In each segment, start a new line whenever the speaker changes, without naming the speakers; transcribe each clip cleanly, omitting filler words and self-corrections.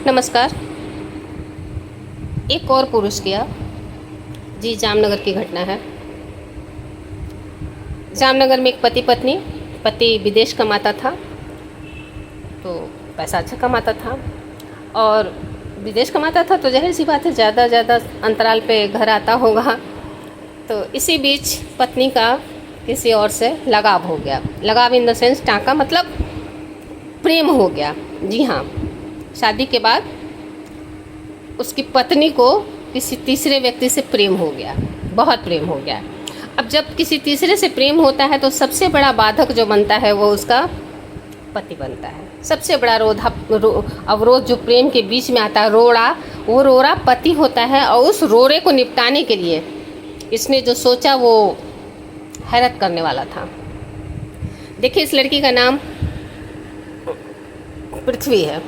नमस्कार। एक और पुरुष किया जी, जामनगर की घटना है। जामनगर में एक पति पत्नी, पति विदेश कमाता था तो पैसा अच्छा कमाता था, और विदेश कमाता था तो जाहिर सी बात है ज़्यादा अंतराल पे घर आता होगा। तो इसी बीच पत्नी का किसी और से लगाव हो गया। लगाव इन द सेंस टाँका, मतलब प्रेम हो गया। जी हाँ, शादी के बाद उसकी पत्नी को किसी तीसरे व्यक्ति से प्रेम हो गया, बहुत प्रेम हो गया। अब जब किसी तीसरे से प्रेम होता है तो सबसे बड़ा बाधक जो बनता है वो उसका पति बनता है। सबसे बड़ा अवरोध जो प्रेम के बीच में आता है, वो रोड़ा पति होता है। और उस रोड़े को निपटाने के लिए इसने जो सोचा वो हैरत करने वाला था। देखिए, इस लड़की का नाम पृथ्वी है।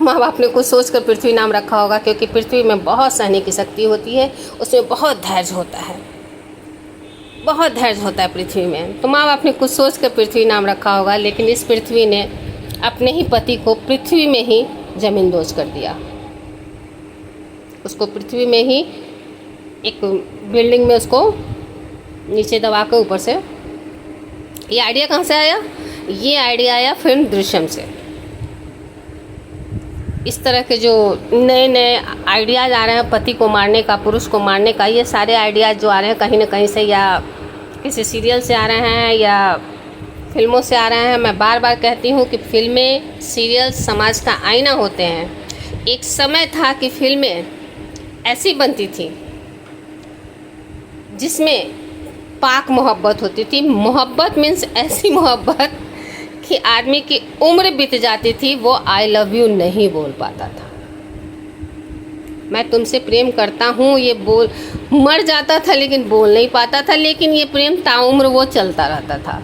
माँ बाप ने कुछ सोच कर पृथ्वी नाम रखा होगा, क्योंकि पृथ्वी में बहुत सहने की शक्ति होती है, उसमें बहुत धैर्य होता है, बहुत धैर्य होता है पृथ्वी में। तो माँ बाप ने कुछ सोच कर पृथ्वी नाम रखा होगा, लेकिन इस पृथ्वी ने अपने ही पति को पृथ्वी में ही ज़मींदोज़ कर दिया। उसको पृथ्वी में ही एक बिल्डिंग में उसको नीचे दबा कर ऊपर से। ये आइडिया कहाँ से आया? ये आइडिया आया फिल्म दृश्यम से। इस तरह के जो नए आइडियाज़ आ रहे हैं पति को मारने का, पुरुष को मारने का, ये सारे आइडियाज़ जो आ रहे हैं कहीं ना कहीं से, या किसी सीरियल से आ रहे हैं या फिल्मों से आ रहे हैं। मैं बार बार कहती हूँ कि फिल्में, सीरियल समाज का आईना होते हैं। एक समय था कि फिल्में ऐसी बनती थी जिसमें पाक मोहब्बत होती थी। मोहब्बत मीन्स ऐसी मोहब्बत कि आदमी की उम्र बीत जाती थी, वो आई लव यू नहीं बोल पाता था। मैं तुमसे प्रेम करता हूँ ये बोल मर जाता था, लेकिन बोल नहीं पाता था। लेकिन ये प्रेम ताउम्र वो चलता रहता था।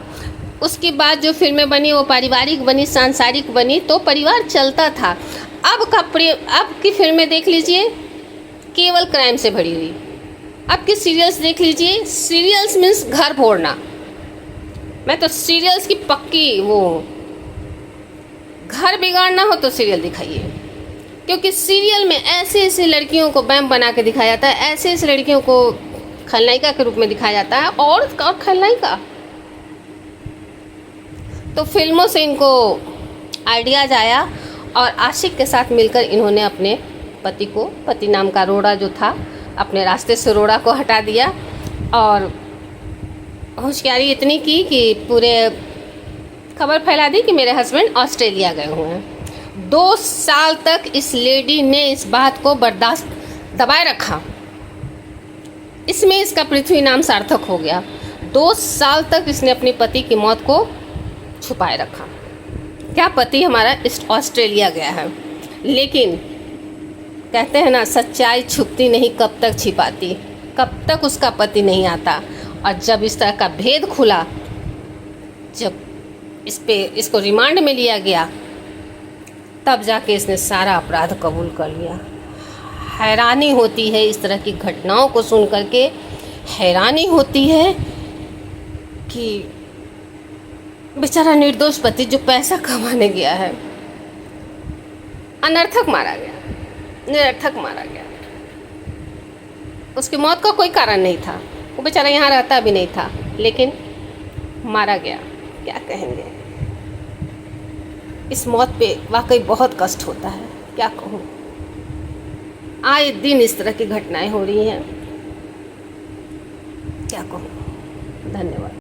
उसके बाद जो फिल्में बनी वो पारिवारिक बनी, सांसारिक बनी, तो परिवार चलता था। अब का प्रेम, अब की फिल्में देख लीजिए, केवल क्राइम से भरी हुई। अब के सीरियल्स देख लीजिए, सीरियल्स मीन्स घर फोड़ना। मैं तो सीरियल्स की पक्की वो, घर बिगाड़ना हो तो सीरियल दिखाइए, क्योंकि सीरियल में ऐसे लड़कियों को बैम बना के दिखाया जाता है, ऐसे लड़कियों को खलनायिका के रूप में दिखाया जाता है, और खलनायिका। तो फिल्मों से इनको आइडियाज आया, और आशिक के साथ मिलकर इन्होंने अपने पति को, पति नाम का रोड़ा जो था, अपने रास्ते से रोड़ा को हटा दिया। और होशियारी इतनी की कि पूरे खबर फैला दी कि मेरे हस्बैंड ऑस्ट्रेलिया गए हुए हैं। 2 साल तक इस लेडी ने इस बात को बर्दाश्त दबाए रखा। इसमें इसका पृथ्वी नाम सार्थक हो गया। 2 साल तक इसने अपने पति की मौत को छुपाए रखा। क्या पति हमारा ऑस्ट्रेलिया गया है, लेकिन कहते हैं ना, सच्चाई छुपती नहीं, कब तक छिपाती, कब तक उसका पति नहीं आता। और जब इस तरह का भेद खुला, जब इसको रिमांड में लिया गया, तब जाके इसने सारा अपराध कबूल कर लिया। हैरानी होती है इस तरह की घटनाओं को सुन करके, हैरानी होती है कि बेचारा निर्दोष पति जो पैसा कमाने गया है, अनर्थक मारा गया, निरर्थक मारा गया। उसकी मौत का कोई कारण नहीं था, वो बेचारा यहाँ रहता भी नहीं था, लेकिन मारा गया। क्या कहेंगे, इस मौत पे वाकई बहुत कष्ट होता है। क्या कहूँ, आए दिन इस तरह की घटनाएं हो रही हैं, क्या कहूँ। धन्यवाद।